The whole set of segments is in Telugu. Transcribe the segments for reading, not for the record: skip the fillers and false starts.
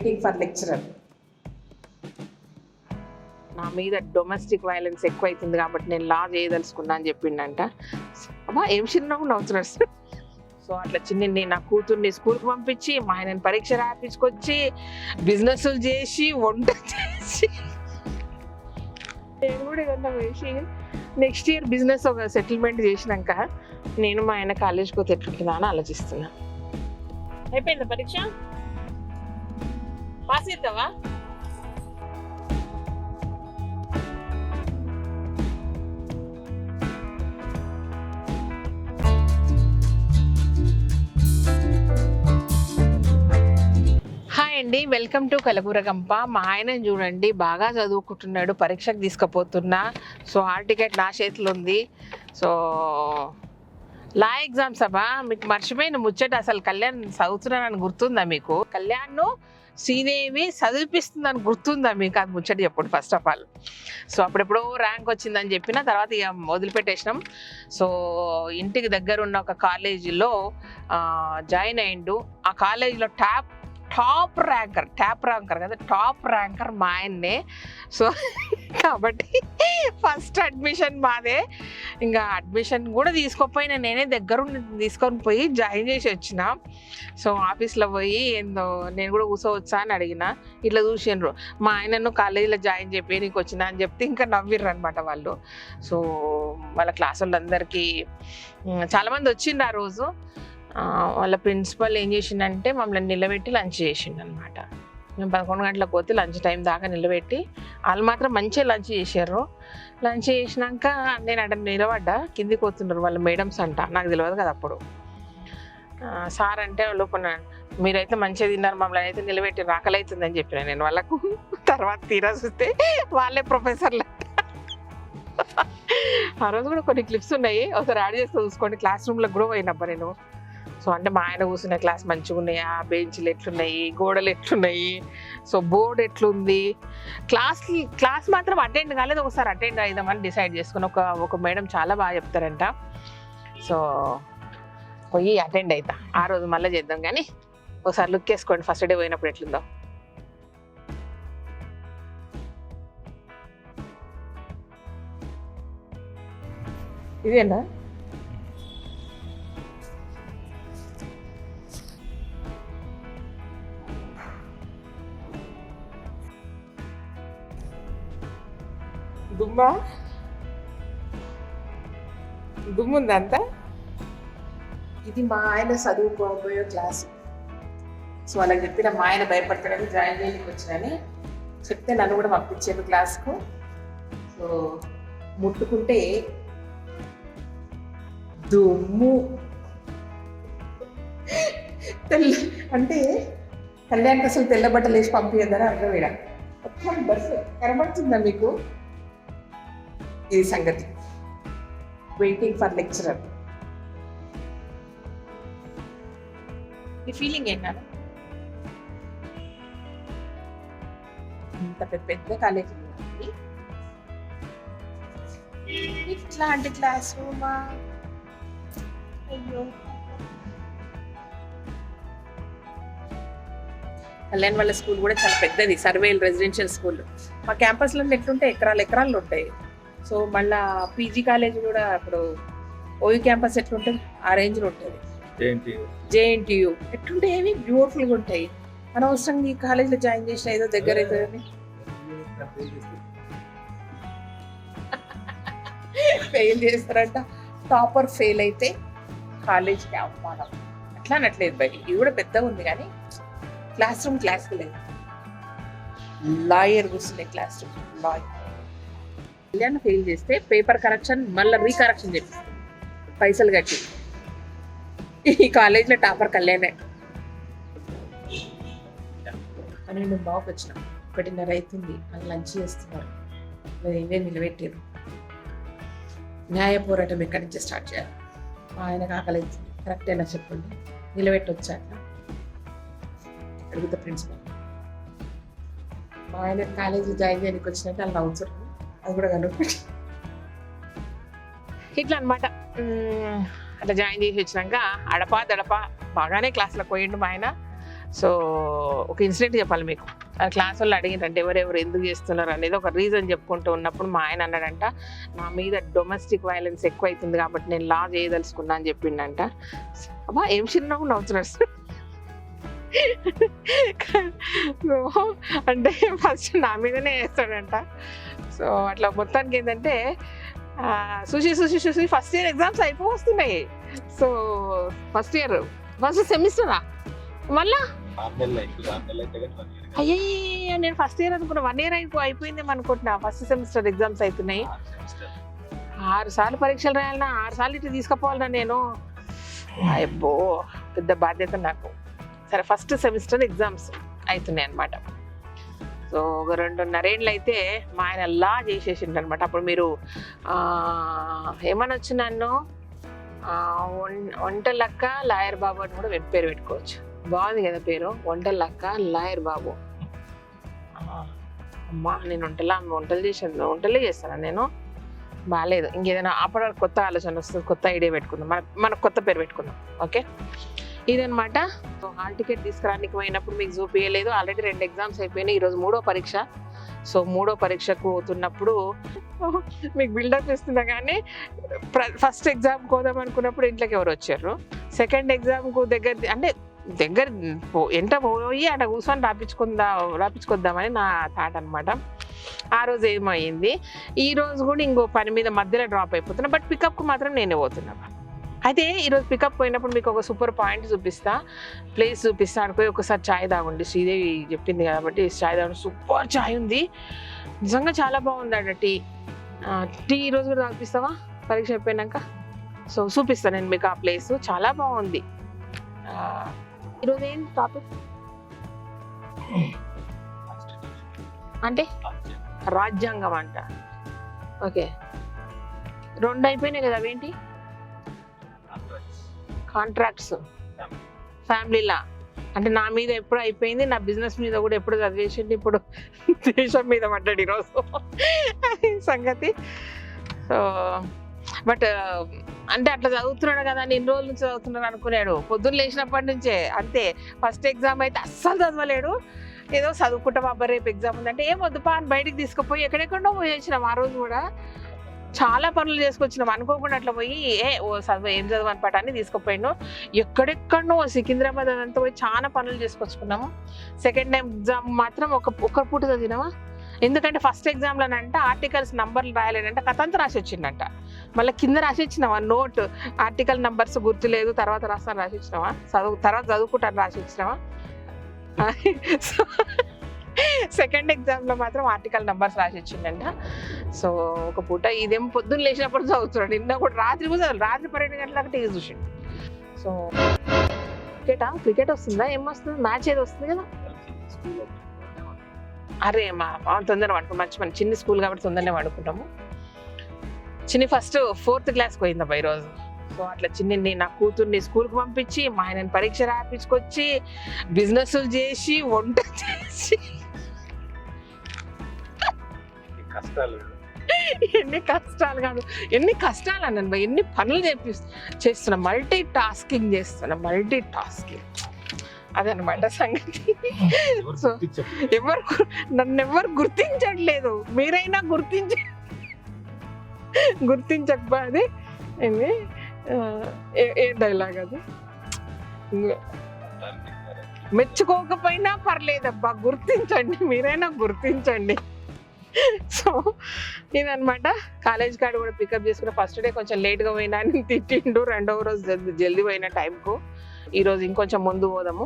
Waiting for lecturer. నా మీద డొమెస్టిక్ వైలెన్స్ ఎక్కువ అవుతుంది కాబట్టి నేను లా చేయదలుచుకున్నా అని చెప్పిండంట. అబ్బా ఏం చిన్నగా నవ్వుతున్నారు సార్. సో అట్లా చిన్ని నా కూతుర్ని స్కూల్కి పంపించి మా ఆయనని పరీక్ష రాపించుకొచ్చి బిజినెస్లు చేసి వంట చేసి నేను కూడా ఏదన్నా వేసి నెక్స్ట్ ఇయర్ బిజినెస్ ఒక సెటిల్మెంట్ చేసినాక నేను మా ఆయన కాలేజ్కి పోతే ఎట్లుంటుందా అని ఆలోచిస్తున్నా. అయిపోయిందా పరీక్ష? పాస్ అవుతావా? హాయ్ అండి, వెల్కమ్ టు కలబురగంప. మా ఆయన చూడండి బాగా చదువుకుంటున్నాడు, పరీక్షకు తీసుకుపోతున్నా. సో హాల్ టికెట్ నా చేతిలో ఉంది. సో లా ఎగ్జామ్స్ అబ్బా, మీకు మర్చిపోయిన ముచ్చట. అసలు కళ్యాణ్ చదువుతున్నానని గుర్తుందా మీకు? కళ్యాణ్ను శ్రీదేవి చదివిపిస్తుందని గుర్తుందా మీకు? అది ముచ్చట చెప్పండి ఫస్ట్ ఆఫ్ ఆల్. సో అప్పుడెప్పుడో ర్యాంక్ వచ్చిందని చెప్పిన తర్వాత ఇక వదిలిపెట్టేసినాం. సో ఇంటికి దగ్గర ఉన్న ఒక కాలేజీలో జాయిన్ అయ్యిండు. ఆ కాలేజీలో టాప్ ర్యాంకర్ మా ఆయన్నే. సో కాబట్టి ఫస్ట్ అడ్మిషన్ మాదే. ఇంకా అడ్మిషన్ కూడా తీసుకోపోయినా నేనే దగ్గరుండి తీసుకొని పోయి జాయిన్ చేసి వచ్చిన. సో ఆఫీస్లో పోయి ఏందో నేను కూడా కూర్చోవచ్చా అని అడిగిన. ఇట్లా చూసిండ్రు మా ఆయనను కాలేజీలో జాయిన్ చెప్పి నీకు వచ్చినా అని చెప్తే ఇంకా నవ్విర్రు అనమాట వాళ్ళు. సో వాళ్ళ క్లాస్ వాళ్ళందరికీ చాలామంది వచ్చిండ్రు ఆ రోజు. వాళ్ళ ప్రిన్సిపల్ ఏం చేసిండంటే మమ్మల్ని నిలబెట్టి లంచ్ చేసిండు అనమాట. మేము 11 గంటలకు పోతే లంచ్ టైం దాకా నిలబెట్టి వాళ్ళు మాత్రం మంచిగా లంచ్ చేశారు. లంచ్ చేసినాక నేను అంటే నిలబడ్డా, కిందికి పోతున్నారు వాళ్ళ మేడమ్స్ అంట, నాకు తెలియదు కదా అప్పుడు. సార్ అంటే లోపల మీరైతే మంచిగా తిన్నారు, మమ్మల్ని అయితే నిలబెట్టి ఆకలి అవుతుందని చెప్పిన నేను వాళ్ళకు. తర్వాత తీరా చూస్తే వాళ్ళే ప్రొఫెసర్లు. ఆ రోజు కూడా కొన్ని క్లిప్స్ ఉన్నాయి, ఒకసారి యాడ్ చేస్తే చూసుకోండి. క్లాస్ రూమ్లో కూడా పోయినబ్బా నేను. సో అంటే మా ఆయన కూర్చున్న క్లాస్ మంచిగా ఉన్నాయి, ఆ బెంచ్లు ఎట్లున్నాయి, గోడలు ఎట్లున్నాయి, సో బోర్డు ఎట్లుంది. క్లాస్ మాత్రం అటెండ్ కాలేదు, ఒకసారి అటెండ్ అయిదామని డిసైడ్ చేసుకుని ఒక మేడం చాలా బాగా చెప్తారంట. సో పోయి అటెండ్ అవుతా. ఆ రోజు మళ్ళీ చేద్దాం కానీ ఒకసారి లుక్ వేసుకోండి ఫస్ట్ డే పోయినప్పుడు ఎట్లుందో. ఇదేనా దుమ్ముందంతా. ఇది మా ఆయన చదువుకోబోయే క్లాస్. సో వాళ్ళకి చెప్పిన మా ఆయన భయపడతాడని జాయిన్ చేయడానికి వచ్చినని చెప్తే నన్ను కూడా పంపించారు క్లాస్కు. సో ముట్టుకుంటే దుమ్ము అంటే కళ్యాణ్కి అసలు తెల్ల బట్టలు వేసి పంపించదని అర్థమేడా. మొత్తం బస్సు కనబడుతుందా మీకు? ఇది సంగతి. Waiting for lecturer. ఈ ఫీలింగ్ ఏంటన్నా? ఇంత పెద్ద కాలేజీ ఇట్లాంటి క్లాస్ రూమా? అయ్యో. కళ్యాణ్ వాళ్ళ స్కూల్ కూడా చాలా పెద్దది, సర్వేల్ రెసిడెన్షియల్ స్కూల్. మా క్యాంపస్లో ఎట్లుంటాయి, ఎకరాలు ఉంటాయి. సో మళ్ళా పీజీ కాలేజ్ కూడా ఇప్పుడు ఓయూ క్యాంపస్ ఎట్లుంటుంది ఆ రేంజ్లో ఉంటుంది. జేఎన్టీయూ ఎట్లుంటాయి, ఏవి బ్యూటిఫుల్గా ఉంటాయి. అనవసరంగా ఈ కాలేజ్లో జాయిన్ చేసిన ఏదో దగ్గర అవుతుందని ఫెయిల్ చేస్తారంట. టాపర్ ఫెయిల్ అయితే కాలేజ్కి అవమానం. అట్లా అనట్లేదు బయట, ఇది కూడా పెద్దగా ఉంది కానీ క్లాస్ రూమ్ క్లాస్కి లేదు. లాయర్ కూర్చునే class room. Lawyer Kalyan fail చేస్తే పేపర్ కరెక్షన్ మళ్ళీ రీకరెక్షన్ చేపిస్తాం పైసలు కట్టి. ఈ కాలేజ్లో టాపర్ కళ్యాణే. 12 బాబు వచ్చినాం, 1:30 అవుతుంది. వాళ్ళు లంచ్ చేస్తున్నారు, ఇవే నిలబెట్టారు. న్యాయ పోరాటం ఎక్కడి నుంచి స్టార్ట్ చేయాలి? ఆయనకు ఆకలి అవుతుంది, కరెక్టేనా చెప్పండి? నిలబెట్టి వచ్చాక అడుగుతా ప్రిన్సిపల్. మా ఆయన కాలేజీ జాయిన్ చేయడానికి వచ్చినట్టు వాళ్ళు నవ్వుతారు, అది కూడా కనుక్కోండి. ఇట్లా అనమాట. అట్లా జాయిన్ చేసి వచ్చినాక అడపా దడపా బాగానే క్లాస్లోకి పోయిండు మా ఆయన. సో ఒక ఇన్సిడెంట్ చెప్పాలి మీకు. క్లాస్ వాళ్ళు అడిగినంటే ఎవరెవరు ఎందుకు చేస్తున్నారు అనేది ఒక రీజన్ చెప్పుకుంటూ ఉన్నప్పుడు మా ఆయన అన్నాడంట, నా మీద డొమెస్టిక్ వైలెన్స్ ఎక్కువ అవుతుంది కాబట్టి నేను లా చేయదలుచుకున్నా అని చెప్పిండంట. అబ్బా ఏం చిన్నగా నవ్వుతున్నారు సార్. అంటే ఫస్ట్ నా మీదనే వేస్తాడంట. సో అట్లా మొత్తానికి ఏంటంటే చూసి ఫస్ట్ ఇయర్ ఎగ్జామ్స్ అయిపోతున్నాయి. సో ఫస్ట్ సెమిస్టరా మళ్ళా అయ్యో నేను ఫస్ట్ ఇయర్ అనుకున్నా, 1 year అయిపోయిందేమో అనుకుంటున్నా. ఫస్ట్ సెమిస్టర్ ఎగ్జామ్స్ అవుతున్నాయి. 6 సార్లు పరీక్షలు రాయాలన్నా, 6 సార్లు ఇట్లా తీసుకుపోవాలన్నా నేను. అబ్బో పెద్ద బాధ్యత నాకు. సరే ఫస్ట్ సెమిస్టర్ ఎగ్జామ్స్ అవుతున్నాయి అనమాట. సో ఒక 2.5 ఏళ్ళు అయితే మా ఆయన లా చేసేసిండు అనమాట. అప్పుడు మీరు ఏమనొచ్చు, నన్ను వంటలక్క లాయర్ బాబు అని కూడా పేరు పెట్టుకోవచ్చు. బాగుంది కదా పేరు, వంటలక్క లాయర్ బాబు. అమ్మా నేను వంటలే చేస్తాను నేను. బాగాలేదు, ఇంకేదైనా అప్పటి వరకు కొత్త ఆలోచన వస్తుంది, కొత్త ఐడియా పెట్టుకుందాం, మనకు కొత్త పేరు పెట్టుకుందాం. ఓకే ఇదనమాట. సో హాల్ టికెట్ తీసుకురానికి పోయినప్పుడు మీకు చూపించలేదు. ఆల్రెడీ 2 ఎగ్జామ్స్ అయిపోయినాయి, ఈరోజు 3వ పరీక్ష. సో 3వ పరీక్షకు పోతున్నప్పుడు మీకు బిల్డప్ ఇస్తున్నా కానీ ఫస్ట్ ఎగ్జామ్కి పోదాం అనుకున్నప్పుడు ఇంట్లోకి ఎవరు వచ్చారు. సెకండ్ ఎగ్జామ్కు దగ్గర ఎంట పోయి అక్కడ కూర్చొని రాపించుకొద్దామని నా థాట్ అనమాట. ఆ రోజు ఏమైంది, ఈ రోజు కూడా ఇంకో పని మీద మధ్యలో డ్రాప్ అయిపోతున్నా, బట్ పికప్కు మాత్రం నేనే పోతున్నా. అయితే ఈరోజు పికప్ పోయినప్పుడు మీకు ఒక సూపర్ పాయింట్ చూపిస్తా, ప్లేస్ చూపిస్తా. అడిపోయి ఒకసారి ఛాయ్ తాగుండి, శ్రీదేవి చెప్పింది కాబట్టి ఛాయ్ తాగండి. సూపర్ ఛాయ్ ఉంది, నిజంగా చాలా బాగుంది అట టీ. ఈరోజు కూడా తాగిపిస్తావా పరీక్ష అయిపోయినాక? సో చూపిస్తాను నేను మీకు ఆ ప్లేస్, చాలా బాగుంది. ఈరోజు ఏంటి టాపిక్ అంటే రాజ్యాంగం అంట. ఓకే 2 అయిపోయినాయి కదా, అవేంటి? కాంట్రాక్ట్స్, ఫ్యామిలీలా. అంటే నా మీద ఎప్పుడు అయిపోయింది, నా బిజినెస్ మీద కూడా ఎప్పుడు చదివేసింది, ఇప్పుడు దేశం మీద పడ్డాడు ఈరోజు సంగతి. సో బట్ అంటే అట్లా చదువుతున్నాడు కదా, ఇన్ని రోజుల నుంచి చదువుతున్నాడు అనుకున్నాడు. పొద్దున్న లేచినప్పటి నుంచే అంతే. ఫస్ట్ ఎగ్జామ్ అయితే అస్సలు చదవలేడు. ఏదో చదువుకుంటాం, అబ్బా రేపు ఎగ్జామ్ ఉందంటే ఏం వద్దుపా అని బయటికి తీసుకుపోయి ఎక్కడెక్కడో పోయేసినాం. ఆ రోజు కూడా చాలా పనులు చేసుకొచ్చినాం, అనుకోకుండా అట్లా పోయి ఏం చదువు అనమాట అని తీసుకుపోయాను. ఎక్కడెక్కడో సికింద్రాబాద్ అంతా పోయి చాలా పనులు చేసుకొచ్చుకున్నాము. సెకండ్ టైం ఎగ్జామ్ మాత్రం ఒక్క పూట చదివినామా. ఎందుకంటే ఫస్ట్ ఎగ్జామ్లోనంట ఆర్టికల్స్ నంబర్లు రాయలేదంట, కథంతా రాసి వచ్చిందంట. మళ్ళీ కింద రాసి ఇచ్చినావా నోట్, ఆర్టికల్ నంబర్స్ గుర్తులేదు, తర్వాత రాస్తాను రాసి ఇచ్చినావా, తర్వాత చదువుకుంటాను రాసి ఇచ్చినావా. సెకండ్ ఎగ్జామ్లో మాత్రం ఆర్టికల్ నంబర్స్ రాసి ఇచ్చిందంట. సో ఒక పూట ఇదేమో పొద్దున్న లేచినప్పుడు చదువుతున్నాడు, నిన్న కూడా రాత్రి కూడా చదువు, రాత్రి 12 గంటలకు టీవీ చూసిండు. సో క్రికెట్ వస్తుందా, ఏమొస్తుంది, మ్యాచ్ ఏదో వస్తుంది కదా. అరే మా తొందరగా పడుకుంటాం, మంచి మన చిన్న స్కూల్ కాబట్టి తొందరనే పడుకుంటాము. చిన్ని ఫస్ట్ 4th క్లాస్కి పోయిందబ్బా ఈరోజు. సో అట్లా చిన్ని నా కూతుర్ని స్కూల్కి పంపించి, మా ఆయనని పరీక్ష రాయించుకొచ్చి, బిజినెస్ చేసి, వంట చేసి, ఎన్ని కష్టాలు కాదు, ఎన్ని కష్టాలు అన్నాను బా, ఎన్ని పనులు చేస్తున్నా, మల్టీ టాస్కింగ్ అదనమాట సంగతి. సో నన్నెవరు గుర్తించట్లేదు, మీరైనా గుర్తించకపోతే ఏ డైలాగ్ అది, మెచ్చుకోకపోయినా పర్లేదబ్బా, గుర్తించండి, మీరైనా గుర్తించండి. సో ఇదనమాట. కాలేజ్ కాడ కూడా పికప్ చేసుకున్న ఫస్ట్ డే కొంచెం లేట్గా పోయినా అని తిట్టిండు, 2వ రోజు జల్దీ పోయిన టైంకు. ఈరోజు ఇంకొంచెం ముందు పోదాము,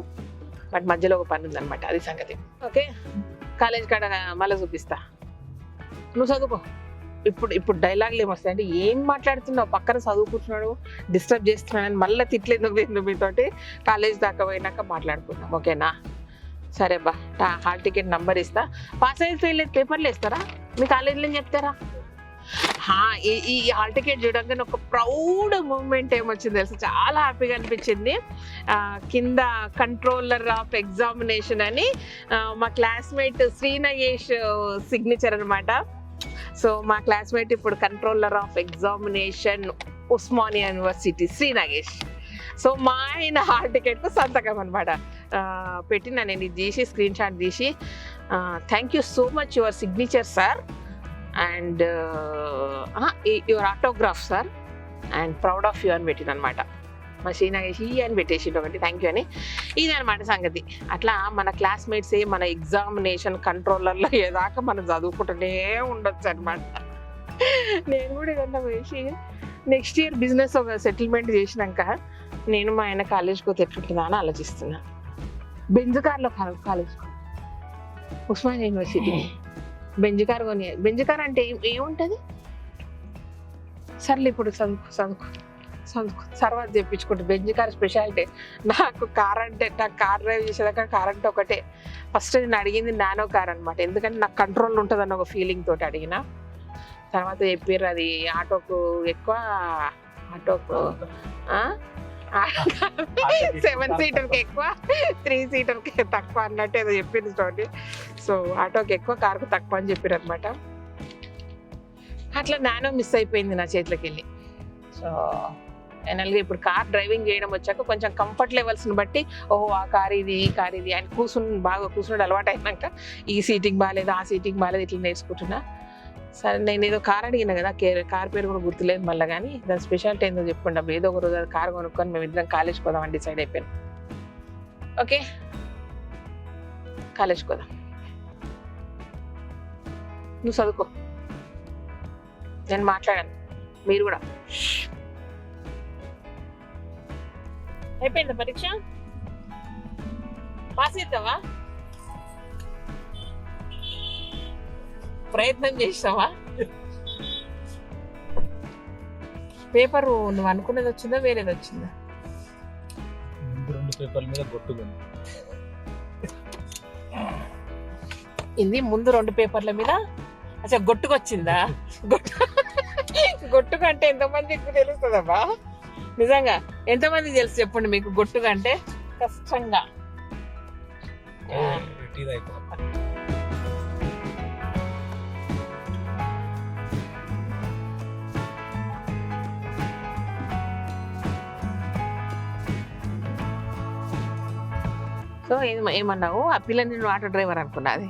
బట్ మధ్యలో ఒక పని ఉందనమాట, అది సంగతి. ఓకే కాలేజ్ కాడ మళ్ళీ చూపిస్తా, నువ్వు చదువుకో. ఇప్పుడు డైలాగులు ఏమొస్తాయి అంటే, ఏం మాట్లాడుతున్నావు, పక్కన చదువుకుంటున్నాడు, డిస్టర్బ్ చేస్తున్నాడని మళ్ళీ తిట్లేదు మీతోటి. కాలేజ్ దాకా పోయినాక మాట్లాడుకుందాం, ఓకేనా? సరే బా, హాల్ టికెట్ నంబర్ ఇస్తా. పాస్ అయితే ఫెయిల్ అయితే పేపర్లు వేస్తారా మీ కాలేజీలో అని చెప్తారా? ఈ హాల్ టికెట్ చూడగానే ఒక ప్రౌడ్ మూమెంట్ ఏమొచ్చింది తెలుసు, చాలా హ్యాపీగా అనిపించింది. కింద కంట్రోలర్ ఆఫ్ ఎగ్జామినేషన్ అని మా క్లాస్మేట్ శ్రీనగేష్ సిగ్నేచర్ అనమాట. సో మా క్లాస్మేట్ ఇప్పుడు controller of examination Osmania university Srinagesh. So మా ఆయన హాల్ టికెట్కు సంతకం అనమాట. పెట్టిన నేను ఇది తీసి స్క్రీన్ షాట్ తీసి thank you so much your signature sir and your autograph sir and proud of you అని పెట్టిన అనమాట. మా శ్రీనాగేసి అని పెట్టేసి ఒకటి థ్యాంక్ యూ అని. ఇది అనమాట సంగతి. అట్లా మన క్లాస్మేట్స్ మన ఎగ్జామినేషన్ కంట్రోలర్లో ఏదాకా మనం చదువుకుంటూనే ఉండొచ్చు అనమాట. నేను కూడా ఏదన్నా వేసి నెక్స్ట్ ఇయర్ బిజినెస్ ఒక సెటిల్మెంట్ చేసినాక నేను మా ఆయన కాలేజ్కి పోతే ఎట్లుంటుందా అని ఆలోచిస్తున్నా. బెంజ్ కార్లో college Osmania university Benz car కొని. బెంజ్ కార్ అంటే ఏముంటుంది? సర్లే ఇప్పుడు చదువుకు తర్వాత చెప్పించుకుంటే బెంజ్ కార్ స్పెషాలిటీ. నాకు కార్ డ్రైవ్ చేసేదాకా కార్ అంటే ఒకటే. ఫస్ట్ నేను అడిగింది నానో కార్ అనమాట, ఎందుకంటే నాకు కంట్రోల్ ఉంటుంది అన్న ఒక ఫీలింగ్ తోటి అడిగిన. తర్వాత చెప్పారు అది ఆటోకు ఎక్కువ, ఆటోకు 7 సీటర్కి ఎక్కువ 3 సీటర్కి తక్కువ అన్నట్టు ఏదో చెప్పింది స్టోరీ. సో ఆటోకి ఎక్కువ కార్కు తక్కువ అని చెప్పారు అనమాట. అట్లా నానో మిస్ అయిపోయింది నా చేతిలోకి వెళ్ళి. సో ఫైనల్గా ఇప్పుడు కార్ డ్రైవింగ్ చేయడం వచ్చాక కొంచెం కంఫర్ట్ లెవెల్స్ని బట్టి ఆ కార్ ఇది ఈ కార్ ఇది అని బాగా కూర్చున్నాడు అలవాటు అయినాక ఈ సీటింగ్ బాగాలేదు ఆ సీటింగ్ బాగాలేదు ఇట్లా నేర్చుకుంటున్నా. సరే నేను ఏదో కార్ అడిగినా కదా, కార్ పేరు కూడా గుర్తులేదు మళ్ళీ, కానీ దాని స్పెషాలిటీ ఏందో చెప్పుకుంటాం. ఏదో ఒక రోజు కార్ కొనుక్కొని మేము ఇద్దరం కాలేజ్కి పోదామని డిసైడ్ అయిపోయాను. ఓకే కాలేజ్కి పోదాం, నువ్వు చదువుకో, నేను మాట్లాడాను, మీరు కూడా. అయిపోయిందా పరీక్ష? పాస్ అవుతావా? ప్రయత్నం చేసావా? పేపరు నువ్వు అనుకున్నది వచ్చిందా వేరేది వచ్చిందా? 2 పేపర్ల మీద గొట్టుకుంది. ఇది ముందు 2 పేపర్ల మీద అచ్చా గొట్టుకొచ్చిందా? గొట్టుగా అంటే ఎంతమందికి తెలుస్తుందమ్మా? నిజంగా ఎంతమందికి తెలుసు చెప్పండి మీకు గొట్టుగా అంటే? కష్టంగా. సో ఏమన్నావు? ఆ పిల్లని నువ్వు ఆటో డ్రైవర్ అనుకున్నది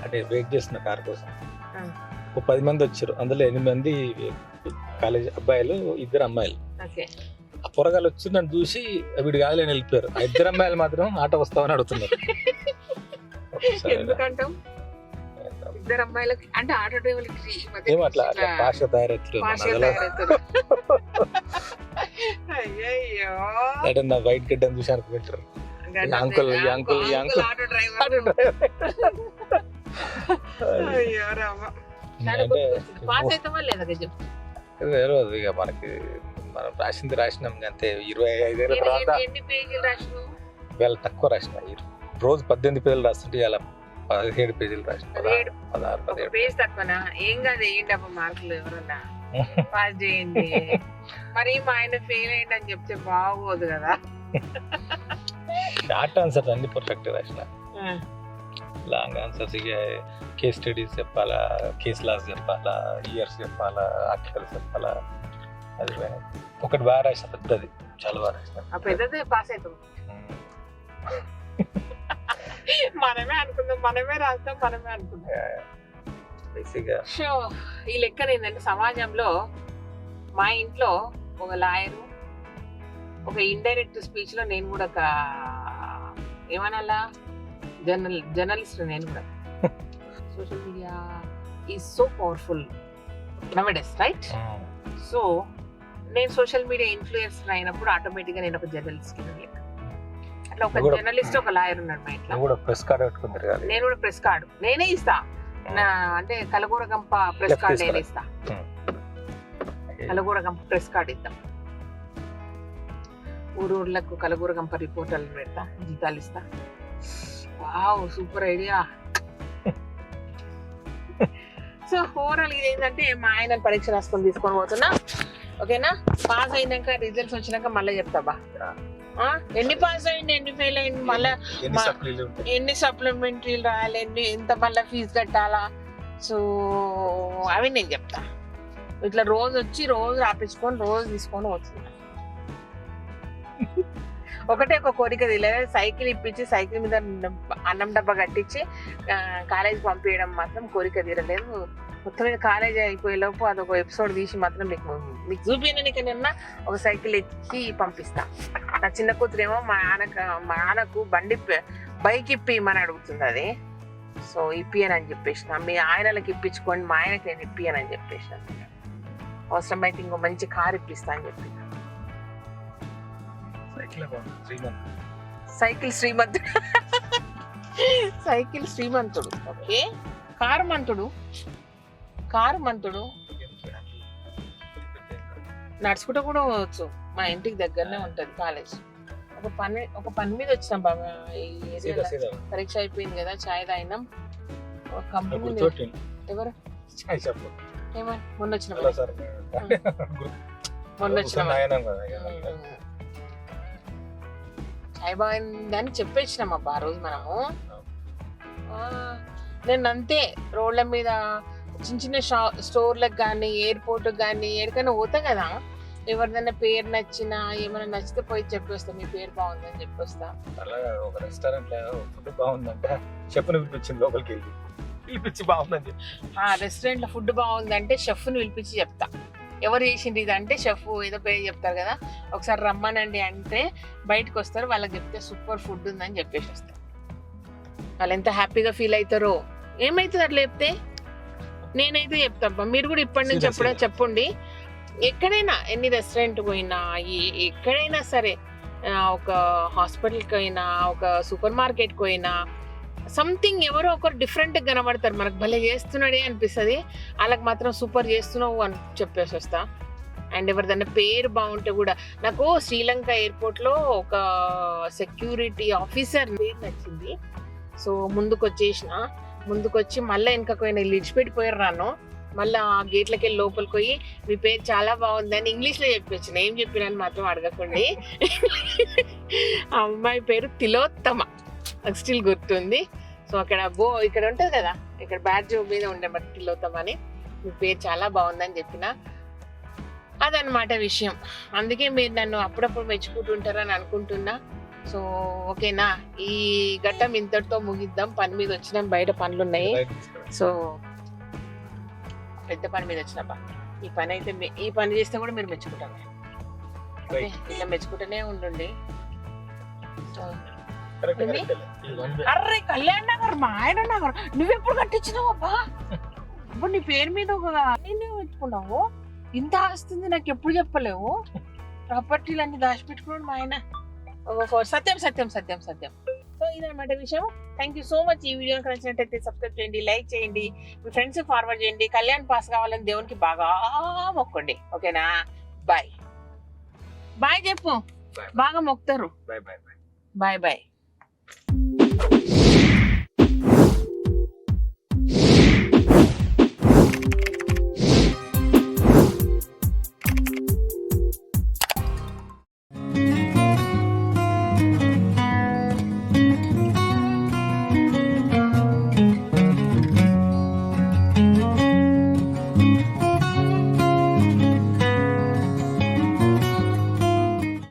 అంటే వెయిట్ చేస్తున్న కార్ కోసం. 10 మంది వచ్చారు, అందులో 8 మంది కాలేజ్ అబ్బాయిలు, 2 అమ్మాయిలు. ఆ పొరగాలు వచ్చి నన్ను చూసి వీడు కాదులేని వెళ్ళిపోయారు. 2 అమ్మాయిలు మాత్రం ఆటో వస్తామని అడుగుతున్నారు. ఎందుకంటే 2 అమ్మాయిలకి అంటే ఆటో డ్రైవర్లకి ఏమో అట్లా భాష తయారవుతుంది. అంటే నా వైట్ గడ్డ చూసి అనుకుంటారు అంకుల్ రోజు ఇక మనకి మనం రాసింది రాసినాం అంతే. 25 ఏళ్ళ తర్వాత వేళ తక్కువ రాసిన. రోజు 18 పేజీలు రాస్తుంటే ఇలా 17 పేజీలు రాసిన. 16 పేజ్ తక్కువనా? ఏం కాదు, వేయండి అబ్బా మార్కులు, ఎవరన్నా పాస్ చేయండి. మరి మా ఆయన ఫెయిల్ అయ్యండి అని చెప్తే బాగోదు కదా. షార్ట్ ఆన్సర్ అన్ని పర్ఫెక్ట్ రాసిన. లాంగ్ ఆన్సర్స్ ఇక కేస్ స్టడీస్ చెప్పాలా, కేస్ లాస్ చెప్పాలా, ఇయర్స్ చెప్పాలా, ఆర్టికల్స్ చెప్పాలా. అది ఒకటి బాగా రాసిన, పెద్దది చాలా బాగా రాసిన. పెద్దదే పాస్ అవుతాం. మనమే అనుకుందాం, మనమే రాస్తాం, మనమే అనుకుందాం. సో ఈ లెక్కన ఏంటంటే సమాజంలో మా ఇంట్లో ఒక లాయరు, ఒక ఇండైరెక్ట్ స్పీచ్ లో నేను కూడా ఒక ఏమనాలా జర్నలిస్ట్. నేను కూడా social media is so powerful nowadays, right? So నేను సోషల్ మీడియా ఇన్ఫ్లుయెన్సర్ అయినప్పుడు ఆటోమేటిక్ గా నేను ఒక జర్నలిస్ట్ లెక్క. అట్లా ఒక జర్నలిస్ట్, ఒక లాయర్ ఉన్నాడు మా ఇంట్లో. నేను కూడా ప్రెస్ కార్డు నేనే ఇస్తా. అంటే కలగూరగంప ప్రెస్ కార్డ్ నేను ఇస్తా. కలగూరగంప ప్రెస్ కార్డ్ ఇద్దాం. ఊర్లకు కలగూరగంప రిపోర్టర్లు పెడతా, జీతాలు ఇస్తా. Wow, super idea. So overall ఇది ఏంటంటే మా ఆయన పరీక్ష రాసుకొని తీసుకొని పోతున్నా. ఓకేనా? పాస్ అయినాక రిజల్ట్స్ వచ్చినాక మళ్ళీ చెప్తాబా ఎన్ని పాస్ అయ్యింది, ఎన్ని ఫెయిల్ అయింది, మళ్ళీ ఎన్ని సప్లిమెంటరీలు రాయాలి, ఎంత మళ్ళీ ఫీజు కట్టాలా. సో అవి నేను చెప్తా. ఇట్లా రోజు వచ్చి రోజు రాపించుకొని రోజు తీసుకొని పోతున్నా. ఒకటే ఒక కోరిక తెలియదు, సైకిల్ ఇప్పించి సైకిల్ మీద అన్నం డబ్బా కట్టించి కాలేజ్ పంపించడం మాత్రం కోరిక తీరలేదు. మొత్తం మీద కాలేజ్ అయిపోయేలోపు అదొక ఎపిసోడ్ తీసి మాత్రం మీకు చూపించడానికైనా ఒక సైకిల్ ఇచ్చి పంపిస్తా. నా చిన్న కూతురేమో మా నాన్నకు బైక్ ఇప్పిమని అడుగుతుంది. అది సో ఇప్పియనని చెప్పేసిన. మీ ఆయనలకు ఇప్పించుకోండి, మా ఆయనకి నేను ఇప్పియనని చెప్పేసిన. అవసరమైతే ఇంకో మంచి కార్ ఇప్పిస్తా అని చెప్పి. సైకిల్ శ్రీమంతుడు సైకిల్ శ్రీమంతుడు. ఓకే, కారు మంతుడు నడుచుకుంటూ కూడా పోవచ్చు. మా ఇంటికి దగ్గరనే ఉంటది కాలేజ్. ఒక పని మీద వచ్చినాం బాబా. ఈ ఏరియాలో పరీక్ష అయిపోయింది కదా, చాయ్ తాగినాం. ఒక కంపెనీ ఎవరు ఏమని మొన్న వచ్చిన చాయ్ బాగుందని చెప్పేసినాం అబ్బా ఆ రోజు మనము. నేను అంతే రోడ్ల మీద చిన్న చిన్న స్టోర్లకు కానీ ఎయిర్పోర్ట్కి కానీ ఎక్కడికైనా పోతా కదా, ఎవరిదైనా పేరు నచ్చినా ఏమైనా నచ్చితే పోయి చెప్పేస్తా, మీ పేరు బాగుందని చెప్పేస్తా. అలాగా ఒక రెస్టారెంట్ లో ఫుడ్ బాగుందంటే షెఫ్ని పిలిపించింది, లోపలికి వెళ్ళి పిలిపించి బాగుందని చెప్పి. రెస్టారెంట్ లో ఫుడ్ బాగుందంటే షెఫ్ని పిలిపించి చెప్తా. ఎవరు చేసింది ఇది అంటే షెఫ్ ఏదో పేరు చెప్తారు కదా, ఒకసారి రమ్మనండి అంటే బయటకు వస్తారు, వాళ్ళకి చెప్తే సూపర్ ఫుడ్ ఉందని చెప్పేసి వస్తారు. వాళ్ళు ఎంత హ్యాపీగా ఫీల్ అవుతారో. ఏమవుతుంది అట్లా చెప్తే? నేనైతే చెప్తాబ్బా, మీరు కూడా ఇప్పటి నుంచి చెప్పండి. ఎక్కడైనా ఎన్ని రెస్టారెంట్ పోయినా, ఎక్కడైనా సరే, ఒక హాస్పిటల్కి పోయినా, ఒక సూపర్ మార్కెట్కి పోయినా, సంథింగ్ ఎవరో ఒకరు డిఫరెంట్గా కనబడతారు, మనకు భలే చేస్తున్నాడే అనిపిస్తుంది. వాళ్ళకి మాత్రం సూపర్ చేస్తున్నావు అని చెప్పేసి వస్తా. అండ్ ఎవరిదన్నా పేరు బాగుంటే కూడా, నాకు శ్రీలంక ఎయిర్పోర్ట్లో ఒక సెక్యూరిటీ ఆఫీసర్ పేరు నచ్చింది. సో ముందుకు వచ్చి మళ్ళీ వెనకకు పోయిన విడిచిపెట్టిపోయారు రాను. మళ్ళీ ఆ గేట్లకి వెళ్ళి లోపలికి పోయి మీ పేరు చాలా బాగుందని ఇంగ్లీష్లో చెప్పొచ్చిన. ఏం చెప్పినాను మాత్రం అడగకండి. ఆ అమ్మాయి పేరు తిలోత్తమ, నాకు స్టిల్ గుర్తుంది. సో అక్కడ ఇక్కడ ఉంటుంది కదా, ఇక్కడ బ్యాడ్జ్ మీద ఉండే మరి తిలోత్తమ అని, మీ పేరు చాలా బాగుందని చెప్పిన. అదనమాట విషయం. అందుకే మీరు నన్ను అప్పుడప్పుడు మెచ్చుకుంటుంటారని అనుకుంటున్నా. సో ఓకేనా, ఈ ఘట్టం ఇంతటితో ముగిద్దాం. పని మీద వచ్చినాం, బయట పనులు ఉన్నాయి. సో పెద్ద పని మీద వచ్చినప్ప ఈ పని చేస్తే కూడా మీరు మెచ్చుకుంటారు. ఓకే, ఇట్లా మెచ్చుకుంటూనే ఉండండి. అర్రే కళ్యాణ్ నగర్, మా ఆయన నగర్, నువ్వెప్పుడు కట్టించినావు అబ్బా? ఇప్పుడు నీ పేరు మీద ఒక పెట్టుకున్నావు, ఇంత ఆస్తుంది నాకు ఎప్పుడు చెప్పలేవు. ప్రాపర్టీలు అన్ని దాచిపెట్టుకున్నాడు మా ఆయన. సత్యం. సో ఇదన్నమాట విషయం. Thank you so much. ఈ వీడియో నచ్చినట్టయితే సబ్స్క్రైబ్ చేయండి, లైక్ చేయండి, మీ ఫ్రెండ్స్ ఫార్వర్డ్ చేయండి. కళ్యాణ్ పాస్ కావాలని దేవునికి బాగా మొక్కండి. ఓకేనా? బాయ్ చెప్పు, బాగా మొక్కుతారు. బాయ్.